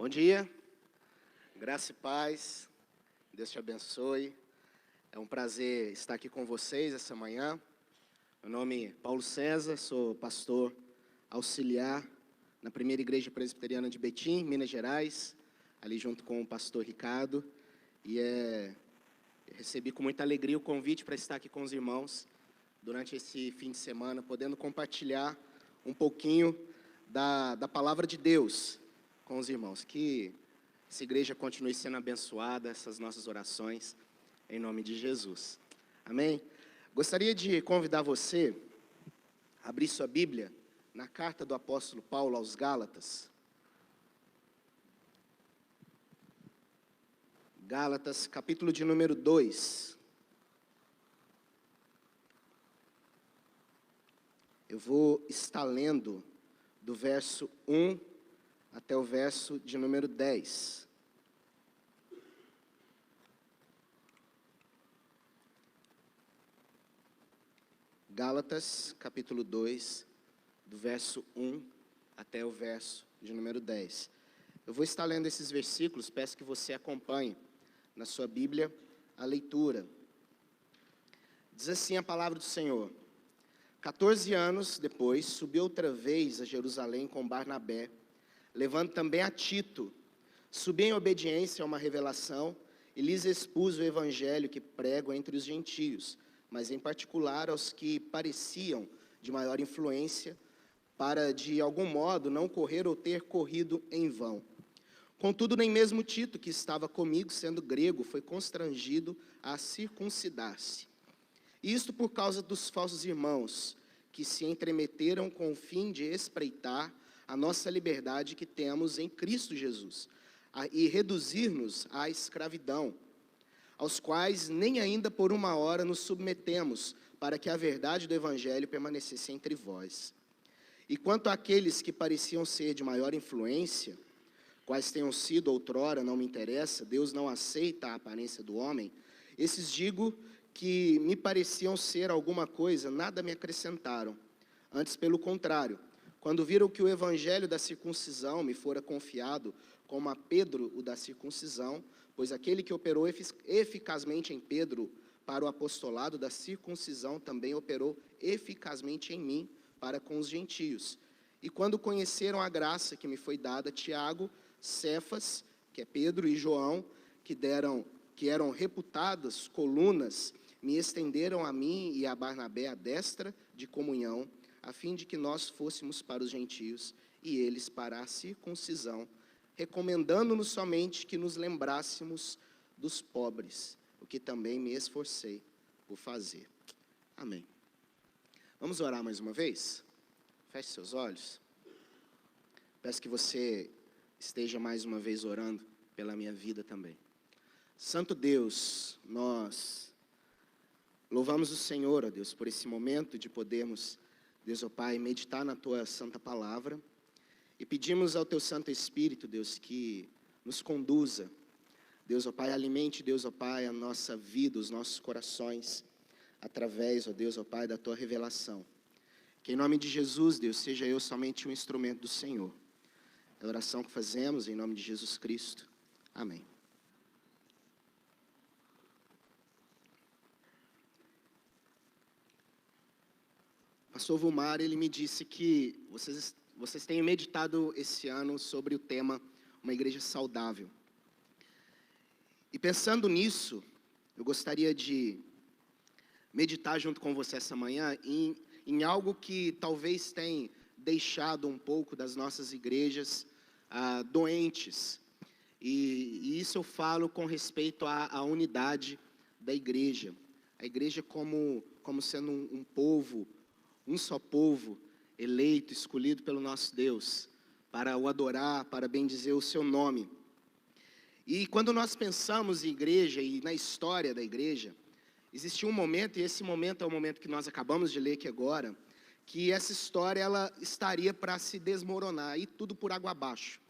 Bom dia, graça e paz, Deus te abençoe. É um prazer estar aqui com vocês essa manhã. Meu nome é Paulo César, sou pastor auxiliar na primeira igreja presbiteriana de Betim, Minas Gerais, ali junto com o pastor Ricardo. E recebi com muita alegria o convite para estar aqui com os irmãos durante esse fim de semana, podendo compartilhar um pouquinho da palavra de Deus com os irmãos. Que essa igreja continue sendo abençoada, essas nossas orações, em nome de Jesus. Amém? Gostaria de convidar você a abrir sua Bíblia na carta do apóstolo Paulo aos Gálatas. Gálatas, capítulo de número 2. Eu vou estar lendo do verso 1 até o verso de número 10. Gálatas, capítulo 2, do verso 1 até o verso de número 10. Eu vou estar lendo esses versículos, peço que você acompanhe na sua Bíblia a leitura. Diz assim a palavra do Senhor: 14 anos depois, subi outra vez a Jerusalém com Barnabé, levando também a Tito. Subi em obediência a uma revelação e lhes expus o evangelho que prego entre os gentios, mas em particular aos que pareciam de maior influência, para de algum modo não correr ou ter corrido em vão. Contudo, nem mesmo Tito, que estava comigo, sendo grego, foi constrangido a circuncidar-se. Isto por causa dos falsos irmãos, que se entremeteram com o fim de espreitar a nossa liberdade que temos em Cristo Jesus, e reduzir-nos à escravidão, aos quais nem ainda por uma hora nos submetemos, para que a verdade do Evangelho permanecesse entre vós. E quanto àqueles que pareciam ser de maior influência, quais tenham sido outrora, não me interessa, Deus não aceita a aparência do homem, esses digo que me pareciam ser alguma coisa, nada me acrescentaram. Antes, pelo contrário, quando viram que o evangelho da circuncisão me fora confiado, como a Pedro o da circuncisão, pois aquele que operou eficazmente em Pedro para o apostolado da circuncisão também operou eficazmente em mim para com os gentios. E quando conheceram a graça que me foi dada, Tiago, Cefas, que é Pedro, e João, que eram reputadas colunas, me estenderam a mim e a Barnabé a destra de comunhão, a fim de que nós fôssemos para os gentios e eles para a circuncisão, recomendando-nos somente que nos lembrássemos dos pobres, o que também me esforcei por fazer. Amém. Vamos orar mais uma vez? Feche seus olhos. Peço que você esteja mais uma vez orando pela minha vida também. Santo Deus, nós louvamos o Senhor, ó Deus, por esse momento de podermos, Deus, ó Pai, meditar na Tua Santa Palavra, e pedimos ao Teu Santo Espírito, Deus, que nos conduza, Deus, ó Pai, alimente, Deus, ó Pai, a nossa vida, os nossos corações, através, ó Deus, ó Pai, da Tua revelação. Que em nome de Jesus, Deus, seja eu somente um instrumento do Senhor. É a oração que fazemos em nome de Jesus Cristo. Amém. Pastor Vulmar, ele me disse que vocês têm meditado esse ano sobre o tema Uma Igreja Saudável. E pensando nisso, eu gostaria de meditar junto com você essa manhã em algo que talvez tenha deixado um pouco das nossas igrejas doentes. E isso eu falo com respeito à unidade da igreja. A igreja como sendo um povo, um só povo, eleito, escolhido pelo nosso Deus, para o adorar, para bendizer o seu nome. E quando nós pensamos em igreja e na história da igreja, existiu um momento, e esse momento é o momento que nós acabamos de ler aqui agora, que essa história ela estaria para se desmoronar, e tudo por água abaixo.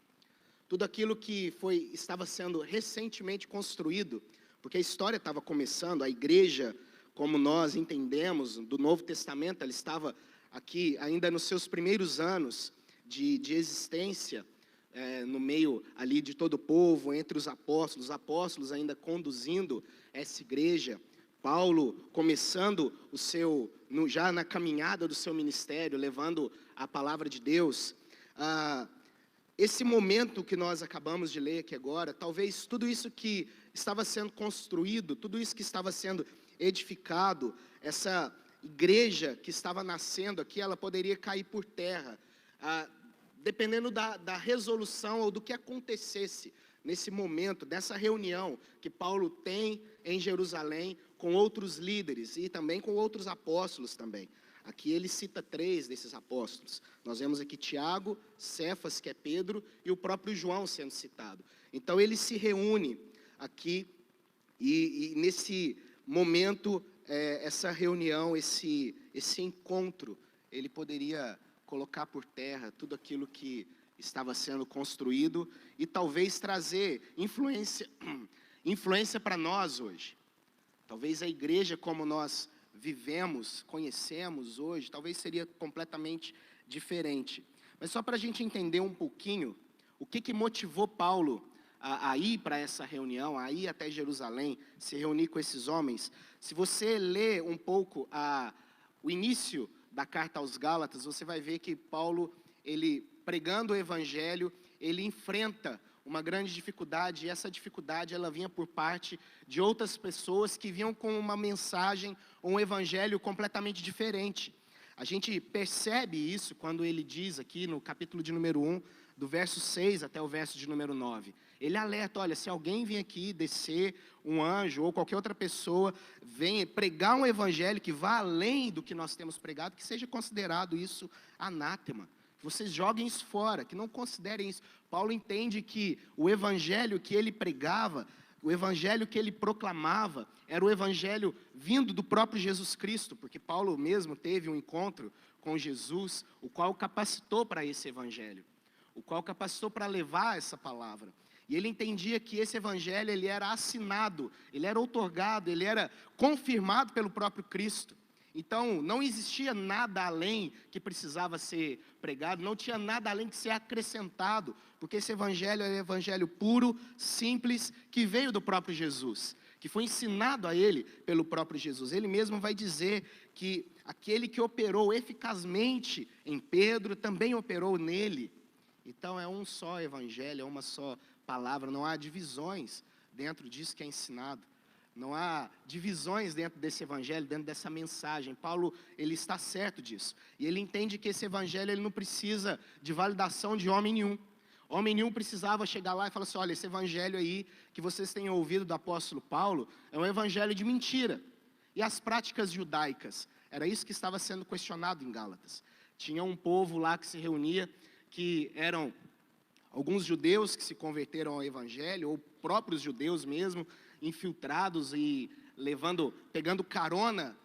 Tudo aquilo que estava sendo recentemente construído, porque a história estava começando, a igreja, como nós entendemos, do Novo Testamento, ela estava aqui ainda nos seus primeiros anos de existência, no meio ali de todo o povo, entre os apóstolos ainda conduzindo essa igreja, Paulo começando já na caminhada do seu ministério, levando a palavra de Deus. Esse momento que nós acabamos de ler aqui agora, talvez tudo isso que estava sendo construído, tudo isso que estava sendo edificado, essa igreja que estava nascendo aqui, ela poderia cair por terra, dependendo da resolução ou do que acontecesse nesse momento, dessa reunião que Paulo tem em Jerusalém com outros líderes e também com outros apóstolos também. Aqui ele cita 3 desses apóstolos. Nós vemos aqui Tiago, Cefas, que é Pedro, e o próprio João sendo citado. Então ele se reúne aqui e nesse momento, essa reunião, esse encontro, ele poderia colocar por terra tudo aquilo que estava sendo construído e talvez trazer influência para nós hoje. Talvez a igreja como nós vivemos, conhecemos hoje, talvez seria completamente diferente. Mas só para a gente entender um pouquinho, o que motivou Paulo a ir para essa reunião, a ir até Jerusalém, se reunir com esses homens. Se você ler um pouco o início da carta aos Gálatas, você vai ver que Paulo, ele pregando o evangelho, ele enfrenta uma grande dificuldade, e essa dificuldade ela vinha por parte de outras pessoas que vinham com uma mensagem, um evangelho completamente diferente. A gente percebe isso quando ele diz aqui no capítulo de número 1, do verso 6 até o verso de número 9. Ele alerta, olha, se alguém vir aqui, descer, um anjo ou qualquer outra pessoa, venha pregar um evangelho que vá além do que nós temos pregado, que seja considerado isso anátema. Que vocês joguem isso fora, que não considerem isso. Paulo entende que o evangelho que ele pregava, o evangelho que ele proclamava, era o evangelho vindo do próprio Jesus Cristo, porque Paulo mesmo teve um encontro com Jesus, o qual capacitou para esse evangelho, o qual capacitou para levar essa palavra. E ele entendia que esse evangelho, ele era assinado, ele era outorgado, ele era confirmado pelo próprio Cristo. Então, não existia nada além que precisava ser pregado, não tinha nada além que ser acrescentado, porque esse evangelho é um evangelho puro, simples, que veio do próprio Jesus, que foi ensinado a ele pelo próprio Jesus. Ele mesmo vai dizer que aquele que operou eficazmente em Pedro, também operou nele. Então, é um só evangelho, é uma só palavra, não há divisões dentro disso que é ensinado. Não há divisões dentro desse evangelho, dentro dessa mensagem. Paulo, ele está certo disso. E ele entende que esse evangelho, ele não precisa de validação de homem nenhum. Homem nenhum precisava chegar lá e falar assim, olha, esse evangelho aí que vocês têm ouvido do apóstolo Paulo, é um evangelho de mentira. E as práticas judaicas? Era isso que estava sendo questionado em Gálatas. Tinha um povo lá que se reunia, que eram alguns judeus que se converteram ao evangelho, ou próprios judeus mesmo, infiltrados e pegando carona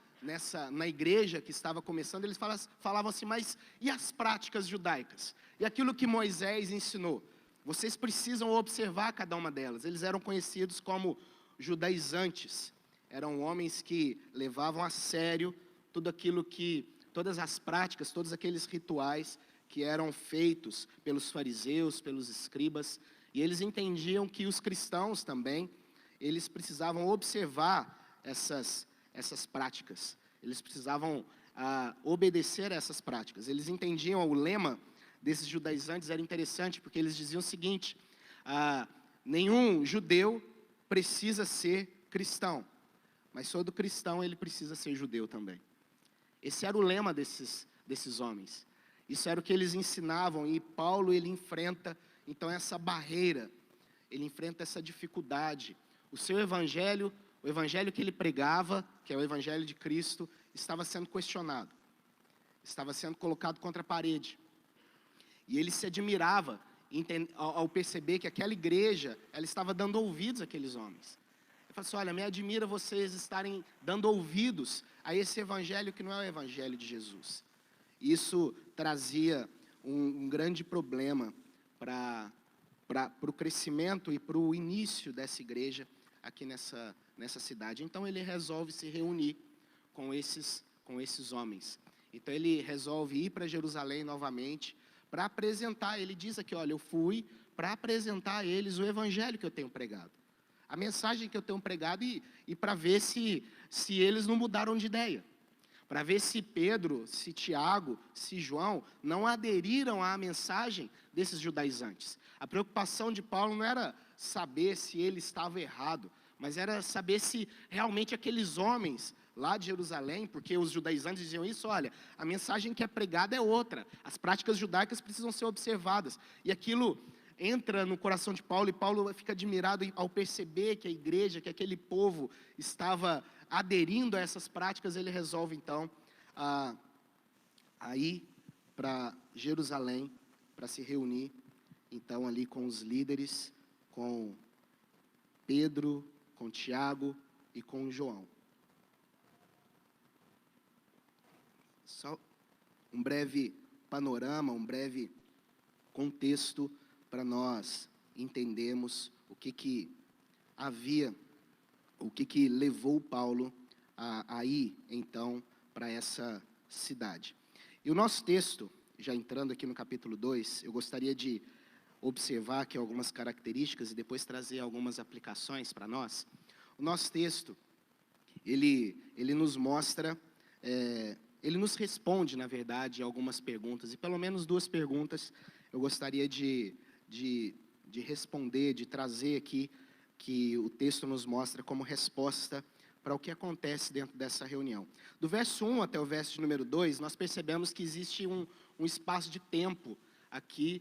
na igreja que estava começando. Eles falavam assim, mas e as práticas judaicas? E aquilo que Moisés ensinou? Vocês precisam observar cada uma delas. Eles eram conhecidos como judaizantes. Eram homens que levavam a sério todas as práticas, todos aqueles rituais que eram feitos pelos fariseus, pelos escribas. E eles entendiam que os cristãos também, eles precisavam observar essas práticas, eles precisavam obedecer a essas práticas. Eles entendiam, o lema desses judaizantes era interessante, porque eles diziam o seguinte, nenhum judeu precisa ser cristão, mas todo cristão ele precisa ser judeu também. Esse era o lema desses homens, isso era o que eles ensinavam, e Paulo ele enfrenta então essa barreira, ele enfrenta essa dificuldade. O seu evangelho, o evangelho que ele pregava, que é o evangelho de Cristo, estava sendo questionado, estava sendo colocado contra a parede. E ele se admirava ao perceber que aquela igreja, ela estava dando ouvidos àqueles homens. Ele falou assim, olha, me admira vocês estarem dando ouvidos a esse evangelho que não é o evangelho de Jesus. Isso trazia um grande problema para o crescimento e para o início dessa igreja aqui nessa cidade. Então ele resolve se reunir com esses homens. Então ele resolve ir para Jerusalém novamente para apresentar. Ele diz aqui, olha, eu fui para apresentar a eles o evangelho que eu tenho pregado, a mensagem que eu tenho pregado, e para ver se eles não mudaram de ideia, para ver se Pedro, se Tiago, se João não aderiram à mensagem desses judaizantes. A preocupação de Paulo não era saber se ele estava errado, mas era saber se realmente aqueles homens lá de Jerusalém, porque os judaizantes diziam isso, olha, a mensagem que é pregada é outra, as práticas judaicas precisam ser observadas, e aquilo entra no coração de Paulo, e Paulo fica admirado ao perceber que a igreja, que aquele povo estava aderindo a essas práticas. Ele resolve então a ir para Jerusalém, para se reunir então ali com os líderes, com Pedro, com Tiago e com João. Só um breve panorama, um breve contexto para nós entendermos o que levou Paulo a ir então para essa cidade. E o nosso texto, já entrando aqui no capítulo 2, eu gostaria de observar aqui algumas características e depois trazer algumas aplicações para nós. O nosso texto, ele nos mostra, ele nos responde, na verdade, algumas perguntas, e pelo menos duas perguntas eu gostaria de responder, de trazer aqui, que o texto nos mostra como resposta para o que acontece dentro dessa reunião. Do verso 1 até o verso de número 2, nós percebemos que existe um espaço de tempo aqui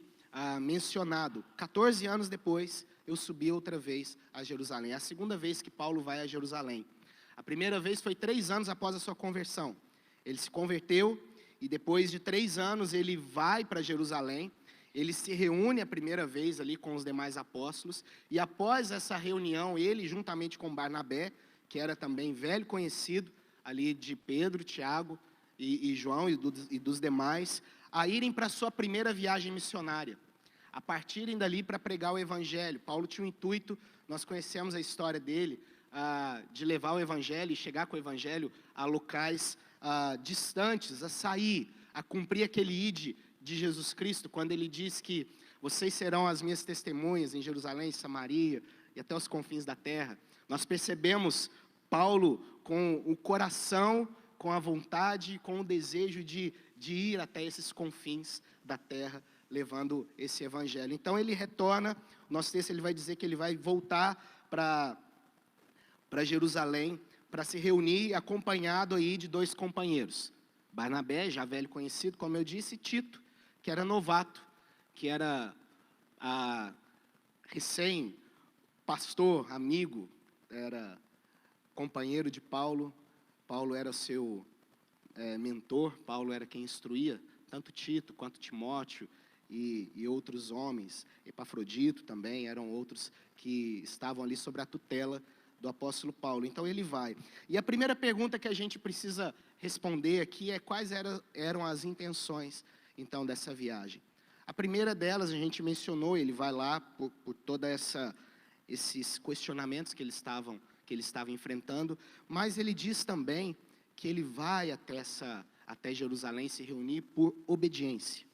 mencionado. 14 anos depois, eu subi outra vez a Jerusalém. É a segunda vez que Paulo vai a Jerusalém. A primeira vez foi 3 anos após a sua conversão. Ele se converteu e depois de 3 anos ele vai para Jerusalém. Ele se reúne a primeira vez ali com os demais apóstolos, e após essa reunião, ele juntamente com Barnabé, que era também velho conhecido ali de Pedro, Tiago e João e dos demais, a irem para a sua primeira viagem missionária, a partirem dali para pregar o evangelho. Paulo tinha um intuito, nós conhecemos a história dele, de levar o evangelho e chegar com o evangelho a locais distantes, a sair, a cumprir aquele ide de Jesus Cristo, quando ele diz que vocês serão as minhas testemunhas em Jerusalém, Samaria e até os confins da terra. Nós percebemos Paulo com o coração, com a vontade, com o desejo de ir até esses confins da terra, levando esse evangelho. Então ele retorna, o nosso texto ele vai dizer que ele vai voltar para Jerusalém, para se reunir, acompanhado aí de 2 companheiros. Barnabé, já velho conhecido, como eu disse, e Tito, que era novato, que era recém-pastor, amigo, era companheiro de Paulo. Paulo era seu mentor, Paulo era quem instruía tanto Tito quanto Timóteo e outros homens. Epafrodito também, eram outros que estavam ali sob a tutela do apóstolo Paulo. Então ele vai. E a primeira pergunta que a gente precisa responder aqui é quais eram as intenções então dessa viagem. A primeira delas a gente mencionou, ele vai lá por toda esses questionamentos que ele estava enfrentando, mas ele diz também que ele vai até Jerusalém se reunir por obediência.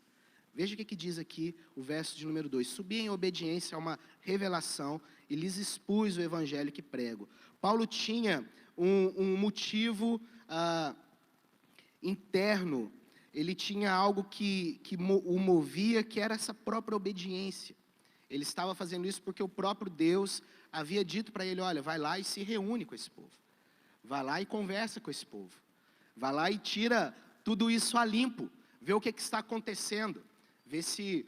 Veja o que diz aqui o verso de número 2. Subi em obediência a uma revelação e lhes expus o evangelho que prego. Paulo tinha um motivo interno, ele tinha algo que o movia, que era essa própria obediência. Ele estava fazendo isso porque o próprio Deus havia dito para ele, olha, vai lá e se reúne com esse povo. Vai lá e conversa com esse povo. Vai lá e tira tudo isso a limpo. Vê o que está acontecendo. Vê se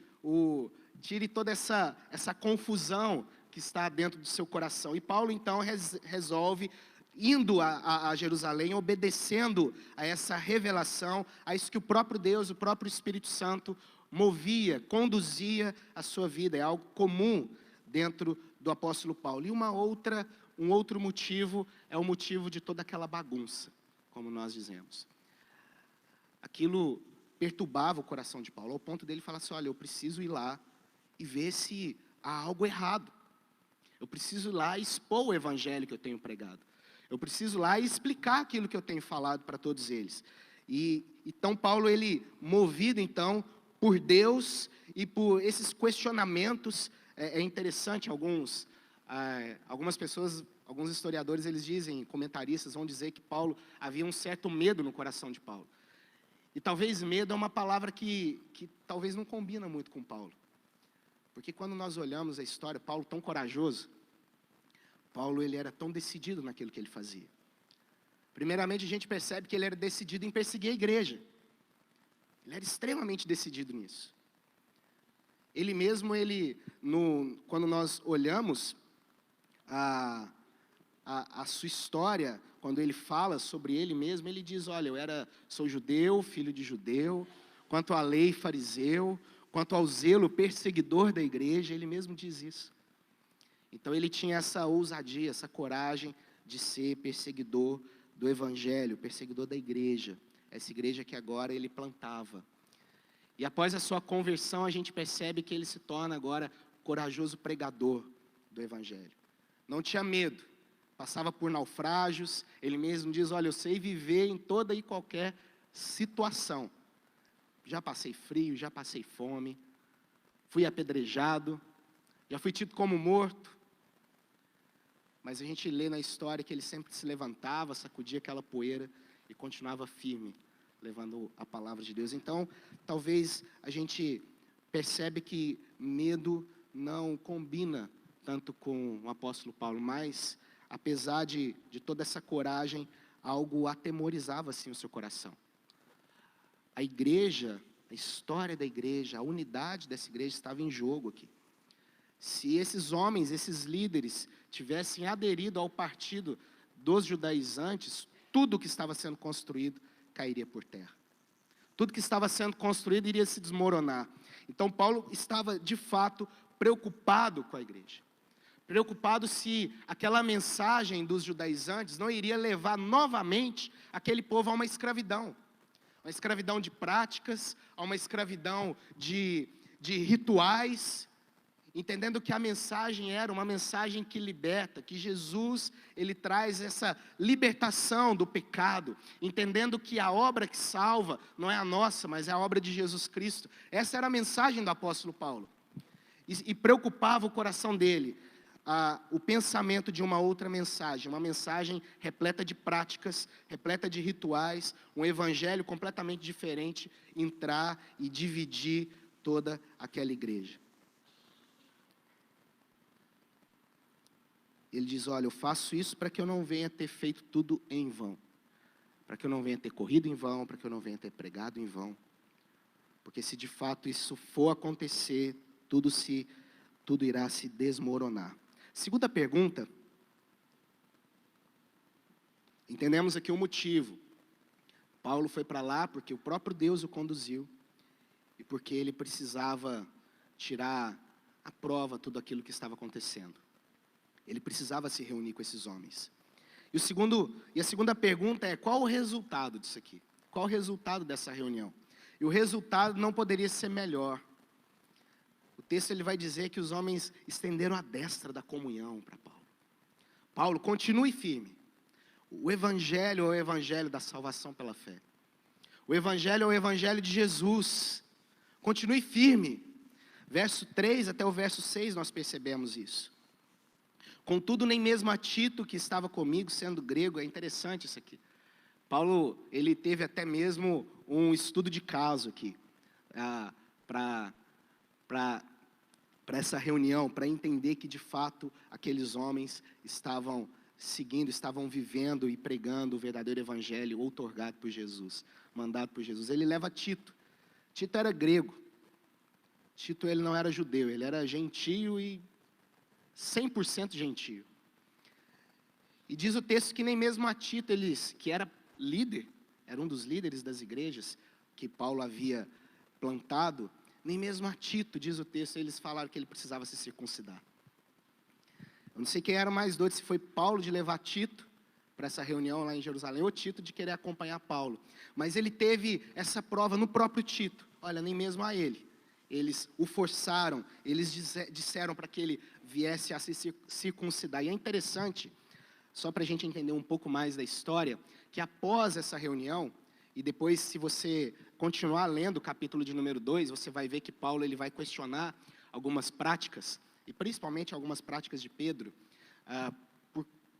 tire toda essa confusão que está dentro do seu coração. E Paulo então resolve, indo a Jerusalém, obedecendo a essa revelação, a isso que o próprio Deus, o próprio Espírito Santo movia, conduzia a sua vida. É algo comum dentro do apóstolo Paulo. E um outro motivo é o motivo de toda aquela bagunça, como nós dizemos. Aquilo perturbava o coração de Paulo, ao ponto dele falar assim, olha, eu preciso ir lá e ver se há algo errado. Eu preciso ir lá e expor o evangelho que eu tenho pregado. Eu preciso ir lá e explicar aquilo que eu tenho falado para todos eles. E então Paulo, ele movido então por Deus e por esses questionamentos é interessante, algumas pessoas, alguns historiadores, eles dizem, comentaristas vão dizer que Paulo, havia um certo medo no coração de Paulo. E talvez medo é uma palavra que talvez não combina muito com Paulo. Porque quando nós olhamos a história, Paulo tão corajoso, Paulo ele era tão decidido naquilo que ele fazia. Primeiramente, a gente percebe que ele era decidido em perseguir a igreja. Ele era extremamente decidido nisso. Ele mesmo, quando nós olhamos a sua história, quando ele fala sobre ele mesmo, ele diz, olha, sou judeu, filho de judeu, quanto à lei fariseu, quanto ao zelo perseguidor da igreja, ele mesmo diz isso. Então ele tinha essa ousadia, essa coragem de ser perseguidor do evangelho, perseguidor da igreja, essa igreja que agora ele plantava. E após a sua conversão, a gente percebe que ele se torna agora corajoso pregador do evangelho. Não tinha medo, passava por naufrágios, ele mesmo diz, olha, eu sei viver em toda e qualquer situação. Já passei frio, já passei fome, fui apedrejado, já fui tido como morto. Mas a gente lê na história que ele sempre se levantava, sacudia aquela poeira e continuava firme, levando a palavra de Deus. Então, talvez a gente percebe que medo não combina tanto com o apóstolo Paulo, mas, apesar de toda essa coragem, algo atemorizava assim o seu coração. A igreja, a história da igreja, a unidade dessa igreja estava em jogo aqui. Se esses homens, esses líderes, tivessem aderido ao partido dos judaizantes, tudo que estava sendo construído cairia por terra. Tudo que estava sendo construído iria se desmoronar. Então Paulo estava, de fato, preocupado com a igreja. Preocupado se aquela mensagem dos judaizantes não iria levar novamente aquele povo a uma escravidão de práticas, a uma escravidão de rituais, entendendo que a mensagem era uma mensagem que liberta, que Jesus, ele traz essa libertação do pecado, entendendo que a obra que salva não é a nossa, mas é a obra de Jesus Cristo. Essa era a mensagem do apóstolo Paulo, e preocupava o coração dele, o pensamento de uma outra mensagem, uma mensagem repleta de práticas, repleta de rituais, um evangelho completamente diferente, entrar e dividir toda aquela igreja. Ele diz, olha, eu faço isso para que eu não venha ter feito tudo em vão, para que eu não venha ter corrido em vão, para que eu não venha ter pregado em vão, porque se de fato isso for acontecer, tudo irá se desmoronar. Segunda pergunta, entendemos aqui o motivo. Paulo foi para lá porque o próprio Deus o conduziu e porque ele precisava tirar à prova tudo aquilo que estava acontecendo. Ele precisava se reunir com esses homens. E a segunda pergunta é, qual o resultado disso aqui? Qual o resultado dessa reunião? E o resultado não poderia ser melhor. O texto ele vai dizer que os homens estenderam a destra da comunhão para Paulo. Paulo, continue firme. O evangelho é o evangelho da salvação pela fé. O evangelho é o evangelho de Jesus. Continue firme. Verso 3 até o verso 6 nós percebemos isso. Contudo, nem mesmo a Tito, que estava comigo, sendo grego, é interessante isso aqui. Paulo, ele teve até mesmo um estudo de caso aqui, para essa reunião, para entender que de fato aqueles homens estavam seguindo, estavam vivendo e pregando o verdadeiro evangelho outorgado por Jesus, mandado por Jesus. Ele leva Tito. Tito era grego. Tito ele não era judeu, ele era gentio e 100% gentio. E diz o texto que nem mesmo a Tito, que era líder, era um dos líderes das igrejas que Paulo havia plantado, nem mesmo a Tito, diz o texto, eles falaram que ele precisava se circuncidar. Eu não sei quem era mais doido, se foi Paulo de levar Tito para essa reunião lá em Jerusalém, ou Tito de querer acompanhar Paulo. Mas ele teve essa prova no próprio Tito. Olha, nem mesmo a ele. Eles o forçaram, eles disseram para que ele viesse a se circuncidar. E é interessante, só para a gente entender um pouco mais da história, que após essa reunião, e depois se você continuar lendo o capítulo de número 2, você vai ver que Paulo ele vai questionar algumas práticas, e principalmente algumas práticas de Pedro,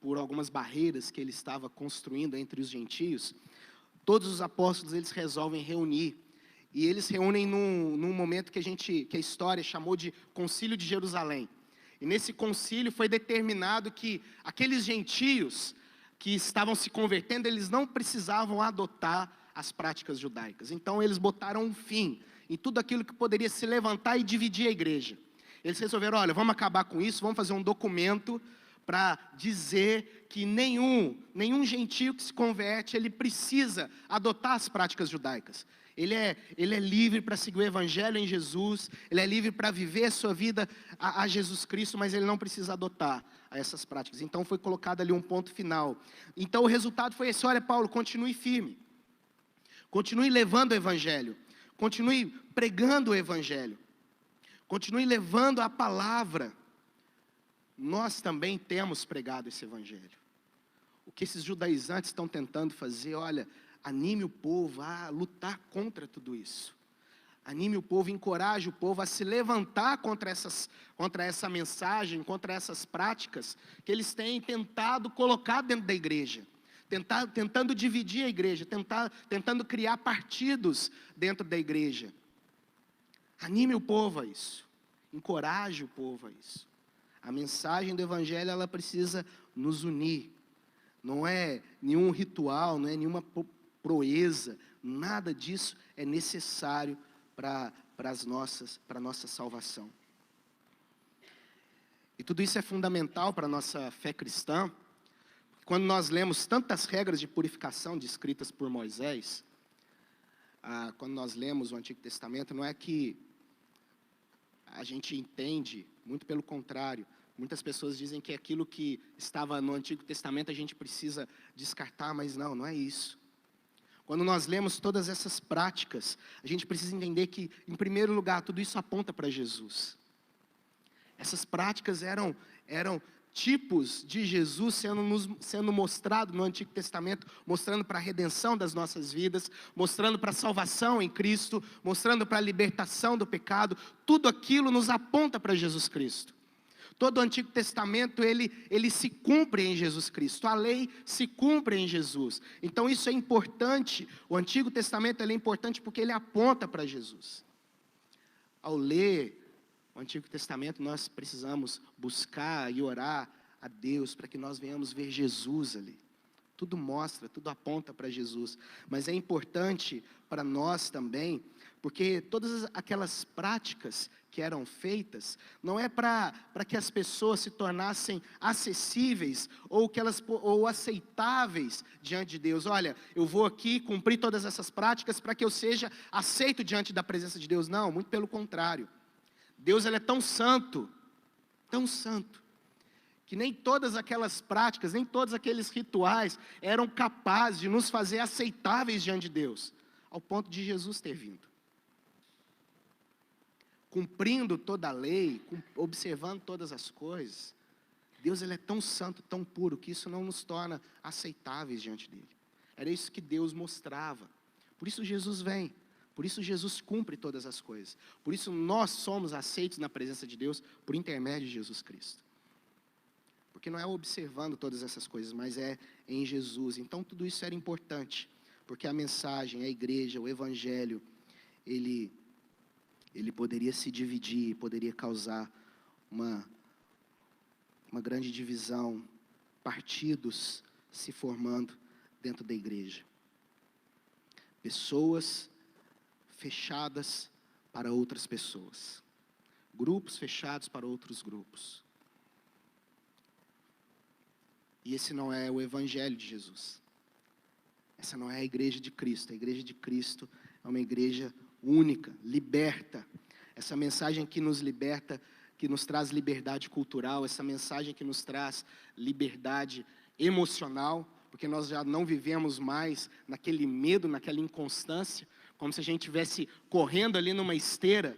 por algumas barreiras que ele estava construindo entre os gentios, todos os apóstolos eles resolvem reunir. E eles reúnem num momento que a história chamou de Concílio de Jerusalém. E nesse concílio foi determinado que aqueles gentios que estavam se convertendo, eles não precisavam adotar as práticas judaicas. Então eles botaram um fim em tudo aquilo que poderia se levantar e dividir a igreja. Eles resolveram, olha, vamos acabar com isso, vamos fazer um documento para dizer que nenhum gentio que se converte, ele precisa adotar as práticas judaicas. Ele é livre para seguir o evangelho em Jesus, ele é livre para viver a sua vida a Jesus Cristo, mas ele não precisa adotar essas práticas. Então foi colocado ali um ponto final. Então o resultado foi esse: olha, Paulo, continue firme, continue levando o evangelho, continue pregando o evangelho, continue levando a palavra. Nós também temos pregado esse evangelho. O que esses judaizantes estão tentando fazer, olha, anime o povo a lutar contra tudo isso. Anime o povo, encoraje o povo a se levantar contra essa mensagem, contra essas práticas que eles têm tentado colocar dentro da igreja. Tentando dividir a igreja, tentando criar partidos dentro da igreja. Anime o povo a isso. Encoraje o povo a isso. A mensagem do evangelho, ela precisa nos unir. Não é nenhum ritual, não é nenhuma proeza, nada disso é necessário para a nossa salvação. E tudo isso é fundamental para a nossa fé cristã. Quando nós lemos tantas regras de purificação descritas por Moisés, quando nós lemos o Antigo Testamento, não é que a gente entende, muito pelo contrário. Muitas pessoas dizem que aquilo que estava no Antigo Testamento a gente precisa descartar, mas não é isso. Quando nós lemos todas essas práticas, a gente precisa entender que, em primeiro lugar, tudo isso aponta para Jesus. Essas práticas eram tipos de Jesus sendo mostrado no Antigo Testamento, mostrando para a redenção das nossas vidas, mostrando para a salvação em Cristo, mostrando para a libertação do pecado. Tudo aquilo nos aponta para Jesus Cristo. Todo o Antigo Testamento, ele se cumpre em Jesus Cristo. A lei se cumpre em Jesus. Então isso é importante. O Antigo Testamento ele é importante porque ele aponta para Jesus. Ao ler o Antigo Testamento, nós precisamos buscar e orar a Deus para que nós venhamos ver Jesus ali. Tudo mostra, tudo aponta para Jesus. Mas é importante para nós também, porque todas aquelas práticas que eram feitas, não é para que as pessoas se tornassem acessíveis ou aceitáveis diante de Deus. Olha, eu vou aqui cumprir todas essas práticas para que eu seja aceito diante da presença de Deus. Não, muito pelo contrário. Deus ele é tão santo, que nem todas aquelas práticas, nem todos aqueles rituais eram capazes de nos fazer aceitáveis diante de Deus, ao ponto de Jesus ter vindo. Cumprindo toda a lei, observando todas as coisas, Deus ele é tão santo, tão puro, que isso não nos torna aceitáveis diante dele. Era isso que Deus mostrava. Por isso Jesus vem, por isso Jesus cumpre todas as coisas. Por isso nós somos aceitos na presença de Deus por intermédio de Jesus Cristo. Porque não é observando todas essas coisas, mas é em Jesus. Então tudo isso era importante, porque a mensagem, a igreja, o evangelho, ele poderia se dividir, poderia causar uma grande divisão, partidos se formando dentro da igreja. Pessoas fechadas para outras pessoas. Grupos fechados para outros grupos. E esse não é o evangelho de Jesus. Essa não é a igreja de Cristo. A igreja de Cristo é uma igreja única, liberta. Essa mensagem que nos liberta, que nos traz liberdade cultural, essa mensagem que nos traz liberdade emocional, porque nós já não vivemos mais naquele medo, naquela inconstância, como se a gente estivesse correndo ali numa esteira,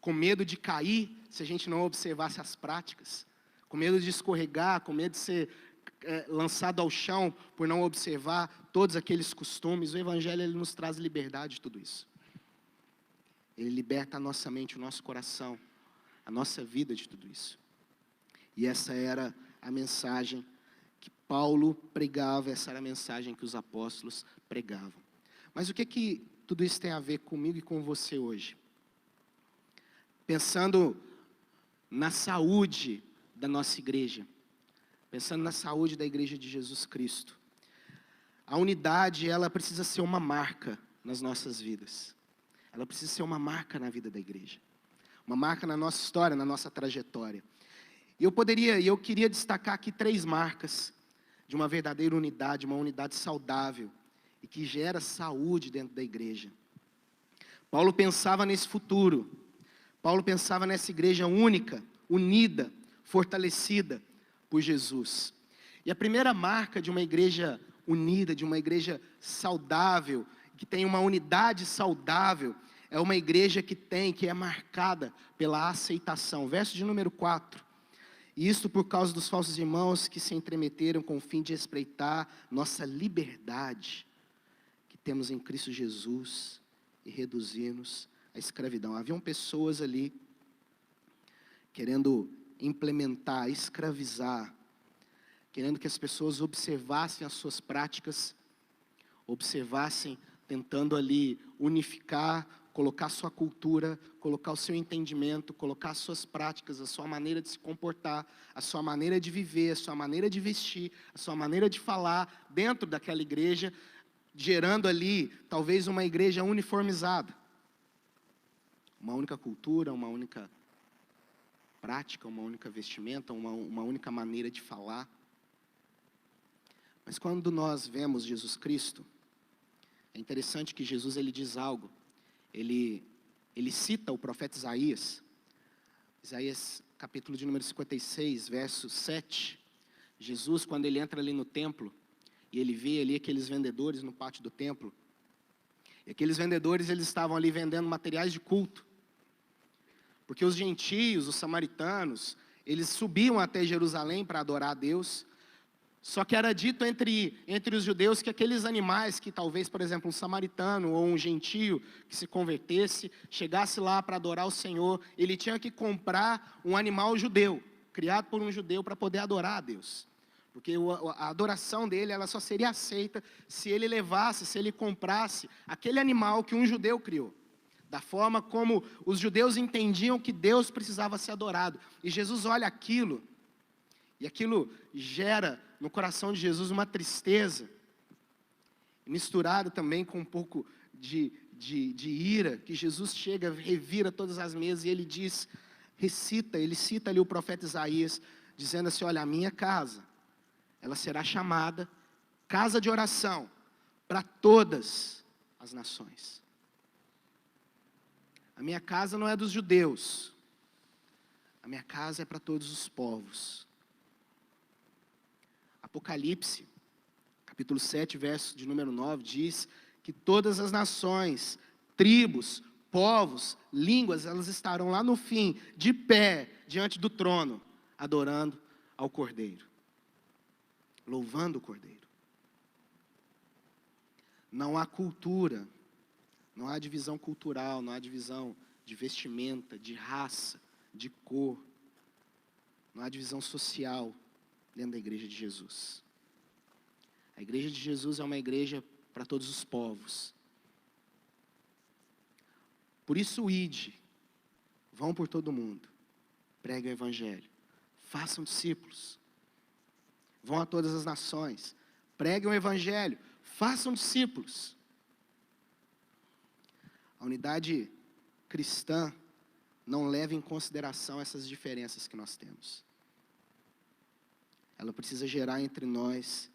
com medo de cair, se a gente não observasse as práticas, com medo de escorregar, com medo de ser lançado ao chão por não observar todos aqueles costumes. O evangelho ele nos traz liberdade de tudo isso. Ele liberta a nossa mente, o nosso coração, a nossa vida de tudo isso. E essa era a mensagem que Paulo pregava, essa era a mensagem que os apóstolos pregavam. Mas o que tudo isso tem a ver comigo e com você hoje? Pensando na saúde da nossa igreja, pensando na saúde da igreja de Jesus Cristo. A unidade, ela precisa ser uma marca nas nossas vidas. Ela precisa ser uma marca na vida da igreja. Uma marca na nossa história, na nossa trajetória. E eu queria destacar aqui 3 marcas de uma verdadeira unidade, uma unidade saudável e que gera saúde dentro da igreja. Paulo pensava nesse futuro. Paulo pensava nessa igreja única, unida, fortalecida por Jesus. E a primeira marca de uma igreja unida, de uma igreja saudável, que tem uma unidade saudável, é uma igreja que é marcada pela aceitação. Verso de número 4. E isto por causa dos falsos irmãos que se entremeteram com o fim de espreitar nossa liberdade, que temos em Cristo Jesus, e reduzir-nos à escravidão. Haviam pessoas ali, querendo implementar, escravizar, querendo que as pessoas observassem as suas práticas, tentando ali unificar, colocar sua cultura, colocar o seu entendimento, colocar as suas práticas, a sua maneira de se comportar, a sua maneira de viver, a sua maneira de vestir, a sua maneira de falar dentro daquela igreja, gerando ali talvez uma igreja uniformizada. Uma única cultura, uma única prática, uma única vestimenta, uma única maneira de falar. Mas quando nós vemos Jesus Cristo, é interessante que Jesus ele diz algo. Ele cita o profeta Isaías. Isaías capítulo de número 56, verso 7. Jesus, quando ele entra ali no templo, e ele vê ali aqueles vendedores no pátio do templo. E aqueles vendedores, eles estavam ali vendendo materiais de culto. Porque os gentios, os samaritanos, eles subiam até Jerusalém para adorar a Deus. Só que era dito entre os judeus que aqueles animais que talvez, por exemplo, um samaritano ou um gentio que se convertesse, chegasse lá para adorar o Senhor, ele tinha que comprar um animal judeu, criado por um judeu para poder adorar a Deus. Porque a adoração dele, ela só seria aceita se ele levasse, se ele comprasse aquele animal que um judeu criou. Da forma como os judeus entendiam que Deus precisava ser adorado. E Jesus olha aquilo, e aquilo gera no coração de Jesus uma tristeza, misturado também com um pouco de ira, que Jesus chega, revira todas as mesas e ele diz, ele cita ali o profeta Isaías, dizendo assim, olha, a minha casa, ela será chamada casa de oração para todas as nações. A minha casa não é dos judeus, a minha casa é para todos os povos. Apocalipse, capítulo 7, verso de número 9, diz que todas as nações, tribos, povos, línguas, elas estarão lá no fim, de pé, diante do trono, adorando ao Cordeiro, louvando o Cordeiro. Não há cultura, não há divisão cultural, não há divisão de vestimenta, de raça, de cor, não há divisão social dentro da igreja de Jesus. A igreja de Jesus é uma igreja para todos os povos. Por isso, ide, vão por todo mundo, preguem o evangelho, façam discípulos, vão a todas as nações, preguem o evangelho, façam discípulos. A unidade cristã não leva em consideração essas diferenças que nós temos. Ela precisa gerar entre nós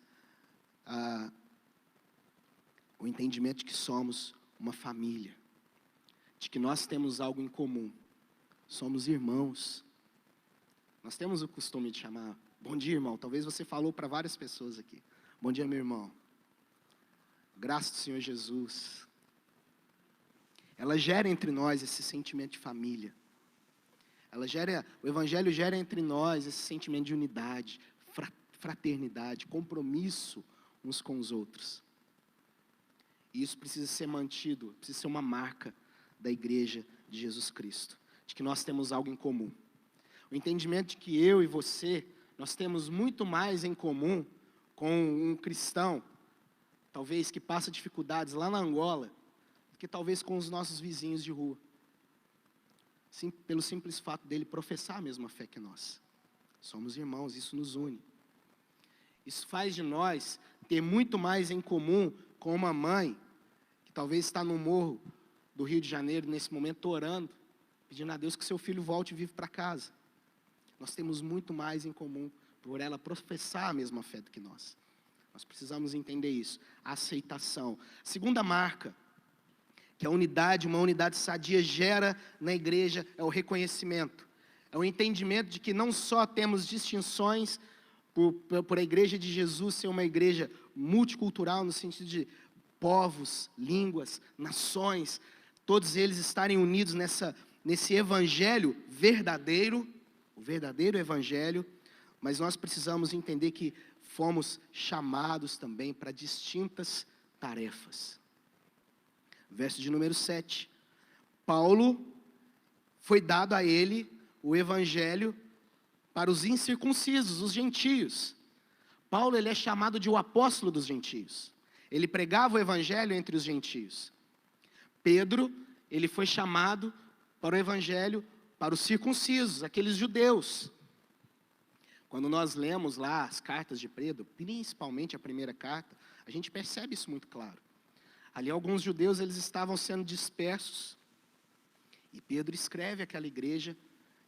o entendimento de que somos uma família, de que nós temos algo em comum, somos irmãos. Nós temos o costume de chamar, bom dia irmão, talvez você falou para várias pessoas aqui, bom dia meu irmão, graça do Senhor Jesus. Ela gera entre nós esse sentimento de família, o evangelho gera entre nós esse sentimento de unidade, fraternidade, compromisso uns com os outros. E isso precisa ser mantido, precisa ser uma marca da igreja de Jesus Cristo, de que nós temos algo em comum. o entendimento de que eu e você, nós temos muito mais em comum com um cristão, talvez que passa dificuldades lá na Angola, do que talvez com os nossos vizinhos de rua. Sim, pelo simples fato dele professar a mesma fé que nós. Somos irmãos, isso nos une. Isso faz de nós ter muito mais em comum com uma mãe que talvez está no morro do Rio de Janeiro nesse momento orando, pedindo a Deus que seu filho volte vivo para casa. Nós temos muito mais em comum por ela professar a mesma fé do que nós. Nós precisamos entender isso. A aceitação. Segunda marca que a unidade, uma unidade sadia gera na igreja é o reconhecimento. É o entendimento de que não só temos distinções por a igreja de Jesus ser uma igreja multicultural, no sentido de povos, línguas, nações, todos eles estarem unidos nesse evangelho verdadeiro, o verdadeiro evangelho, mas nós precisamos entender que fomos chamados também para distintas tarefas. Verso de número 7. Paulo, foi dado a ele o evangelho para os incircuncisos, os gentios. Paulo, ele é chamado de o apóstolo dos gentios. Ele pregava o evangelho entre os gentios. Pedro, ele foi chamado para o evangelho para os circuncisos, aqueles judeus. Quando nós lemos lá as cartas de Pedro, principalmente a primeira carta, a gente percebe isso muito claro. Ali alguns judeus, eles estavam sendo dispersos, e Pedro escreve aquela igreja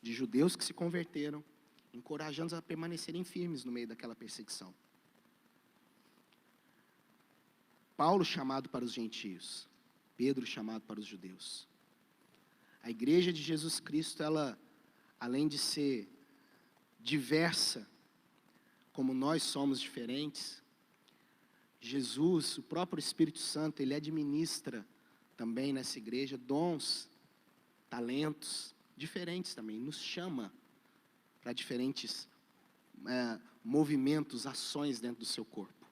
de judeus que se converteram, encorajando-os a permanecerem firmes no meio daquela perseguição. Paulo chamado para os gentios, Pedro chamado para os judeus. A igreja de Jesus Cristo, ela, além de ser diversa, como nós somos diferentes, Jesus, o próprio Espírito Santo, ele administra também nessa igreja dons, talentos diferentes também, nos chama para diferentes movimentos, ações dentro do seu corpo.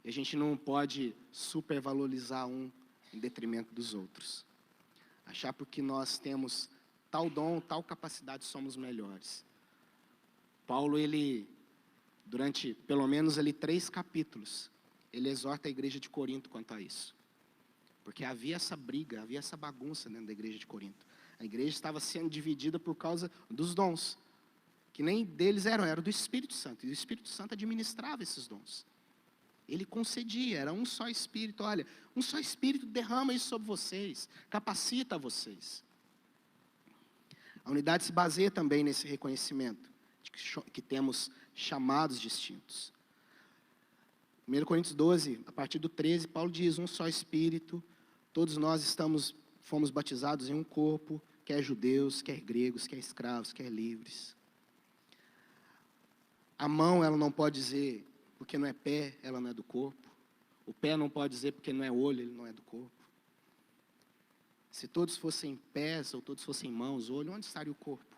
E a gente não pode supervalorizar um em detrimento dos outros. Achar porque nós temos tal dom, tal capacidade, somos melhores. Paulo, ele, durante pelo menos ali 3 capítulos, ele exorta a igreja de Corinto quanto a isso. Porque havia essa briga, havia essa bagunça dentro da igreja de Corinto. A igreja estava sendo dividida por causa dos dons, que nem deles era do Espírito Santo. E o Espírito Santo administrava esses dons. Ele concedia, era um só Espírito. Olha, um só Espírito derrama isso sobre vocês, capacita vocês. A unidade se baseia também nesse reconhecimento, de que temos chamados distintos. 1 Coríntios 12, a partir do 13, Paulo diz, um só Espírito, todos nós fomos batizados em um corpo, quer judeus, quer gregos, quer escravos, quer livres. A mão, ela não pode dizer, porque não é pé, ela não é do corpo. O pé não pode dizer, porque não é olho, ele não é do corpo. Se todos fossem pés, ou todos fossem mãos, olho, onde estaria o corpo?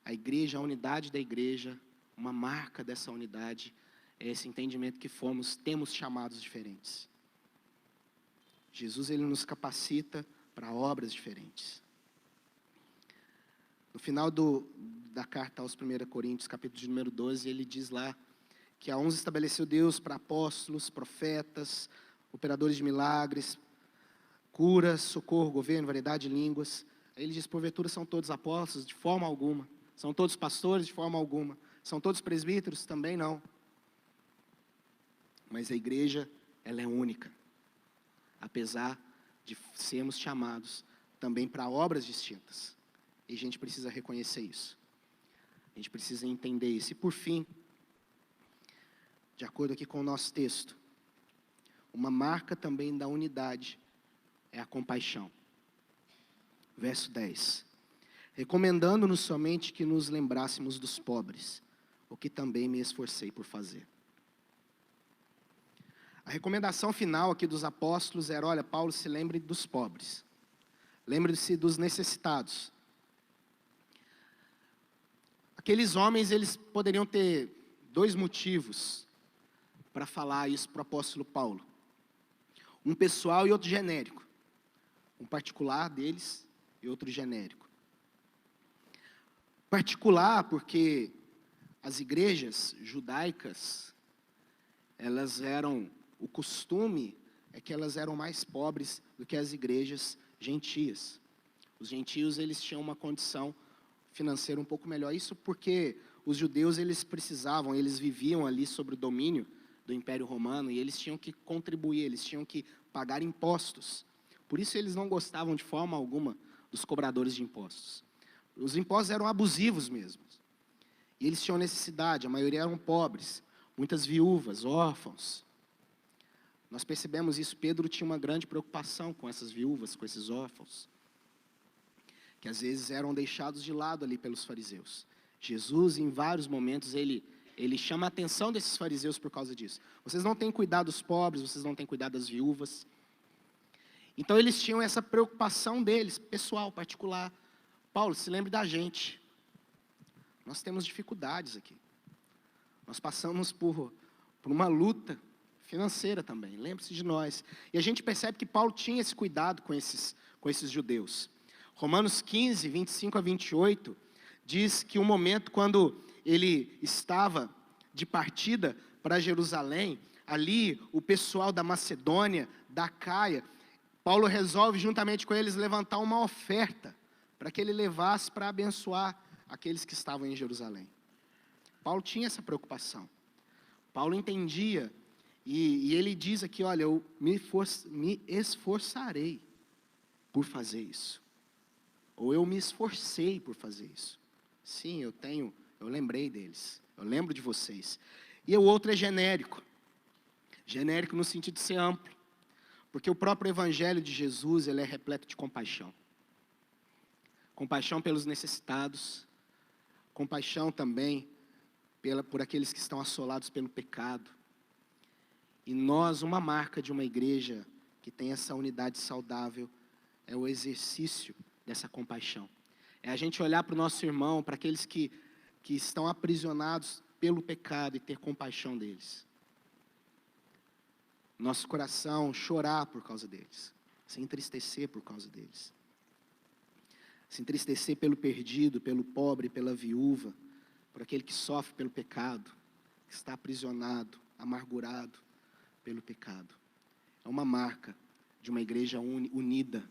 A igreja, a unidade da igreja, uma marca dessa unidade, é esse entendimento que temos chamados diferentes. Jesus, ele nos capacita para obras diferentes. No final da carta aos 1 Coríntios, capítulo de número 12, ele diz lá que a uns estabeleceu Deus para apóstolos, profetas, operadores de milagres, curas, socorro, governo, variedade de línguas. Aí ele diz, porventura são todos apóstolos? De forma alguma. São todos pastores? De forma alguma. São todos presbíteros? Também não. Mas a igreja, ela é única. Apesar de sermos chamados também para obras distintas. E a gente precisa reconhecer isso. A gente precisa entender isso. E por fim, de acordo aqui com o nosso texto, uma marca também da unidade é a compaixão. Verso 10. Recomendando-nos somente que nos lembrássemos dos pobres, o que também me esforcei por fazer. A recomendação final aqui dos apóstolos era, olha, Paulo, se lembre dos pobres. Lembre-se dos necessitados. Aqueles homens, eles poderiam ter 2 motivos para falar isso para o apóstolo Paulo. Um pessoal e outro genérico. Um particular deles e outro genérico. Particular, porque as igrejas judaicas, o costume é que elas eram mais pobres do que as igrejas gentias. Os gentios, eles tinham uma condição financeira um pouco melhor. Isso porque os judeus, eles viviam ali sob o domínio do Império Romano, e eles tinham que contribuir, eles tinham que pagar impostos. Por isso eles não gostavam de forma alguma dos cobradores de impostos. Os impostos eram abusivos mesmo. E eles tinham necessidade, a maioria eram pobres, muitas viúvas, órfãos. Nós percebemos isso, Pedro tinha uma grande preocupação com essas viúvas, com esses órfãos, que às vezes eram deixados de lado ali pelos fariseus. Jesus, em vários momentos, ele chama a atenção desses fariseus por causa disso. Vocês não têm cuidado dos pobres, vocês não têm cuidado das viúvas. Então eles tinham essa preocupação deles, pessoal, particular. Paulo, se lembre da gente. Nós temos dificuldades aqui. Nós passamos por uma luta financeira também, lembre-se de nós. E a gente percebe que Paulo tinha esse cuidado com esses judeus. Romanos 15, 25 a 28, diz que o momento quando ele estava de partida para Jerusalém, ali o pessoal da Macedônia, da Acaia, Paulo resolve juntamente com eles levantar uma oferta, para que ele levasse para abençoar aqueles que estavam em Jerusalém. Paulo tinha essa preocupação. Paulo entendia, e ele diz aqui, olha, eu me esforçarei por fazer isso. Ou eu me esforcei por fazer isso. Sim, eu lembrei deles, eu lembro de vocês. E o outro é genérico. Genérico no sentido de ser amplo. Porque o próprio Evangelho de Jesus, ele é repleto de compaixão. Compaixão pelos necessitados, compaixão também por aqueles que estão assolados pelo pecado. E nós, uma marca de uma igreja que tem essa unidade saudável, é o exercício dessa compaixão. É a gente olhar para o nosso irmão, para aqueles que estão aprisionados pelo pecado e ter compaixão deles. Nosso coração chorar por causa deles, se entristecer por causa deles. Se entristecer pelo perdido, pelo pobre, pela viúva, por aquele que sofre pelo pecado, que está aprisionado, amargurado pelo pecado. É uma marca de uma igreja unida.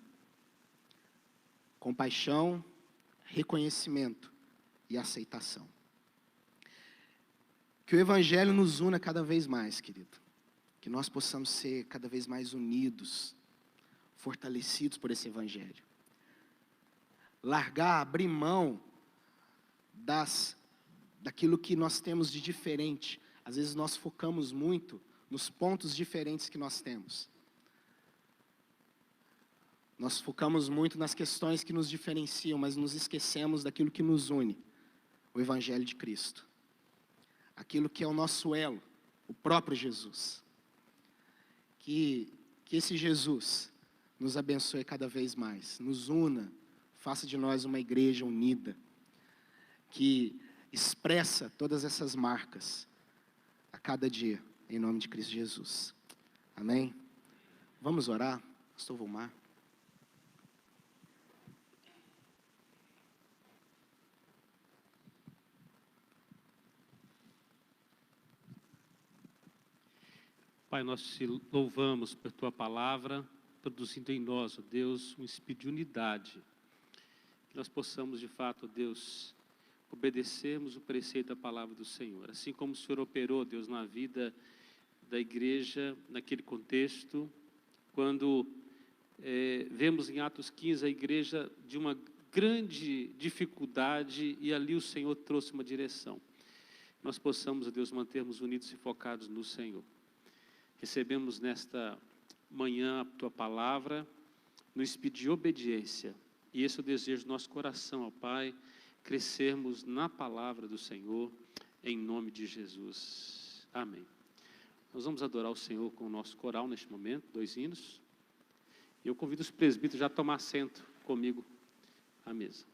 Compaixão, reconhecimento e aceitação. Que o Evangelho nos una cada vez mais, querido. Que nós possamos ser cada vez mais unidos, fortalecidos por esse Evangelho. Largar, abrir mão daquilo que nós temos de diferente. Às vezes nós focamos muito nos pontos diferentes que nós temos. Nós focamos muito nas questões que nos diferenciam, mas nos esquecemos daquilo que nos une, o Evangelho de Cristo. Aquilo que é o nosso elo, o próprio Jesus. Que esse Jesus nos abençoe cada vez mais, nos una, faça de nós uma igreja unida, que expressa todas essas marcas a cada dia, em nome de Cristo Jesus. Amém? Vamos orar, pastor Volmar. Pai, nós te louvamos por Tua palavra, produzindo em nós, ó Deus, um espírito de unidade. Que nós possamos, de fato, ó Deus, obedecermos o preceito da palavra do Senhor. Assim como o Senhor operou, Deus, na vida da igreja, naquele contexto, quando vemos em Atos 15 a igreja de uma grande dificuldade e ali o Senhor trouxe uma direção. Nós possamos, ó Deus, mantermos unidos e focados no Senhor. Recebemos nesta manhã a Tua palavra, no espírito de obediência. E esse é o desejo do nosso coração, ó Pai, crescermos na palavra do Senhor, em nome de Jesus. Amém. Nós vamos adorar o Senhor com o nosso coral neste momento, 2 hinos. E eu convido os presbíteros já a tomar assento comigo à mesa.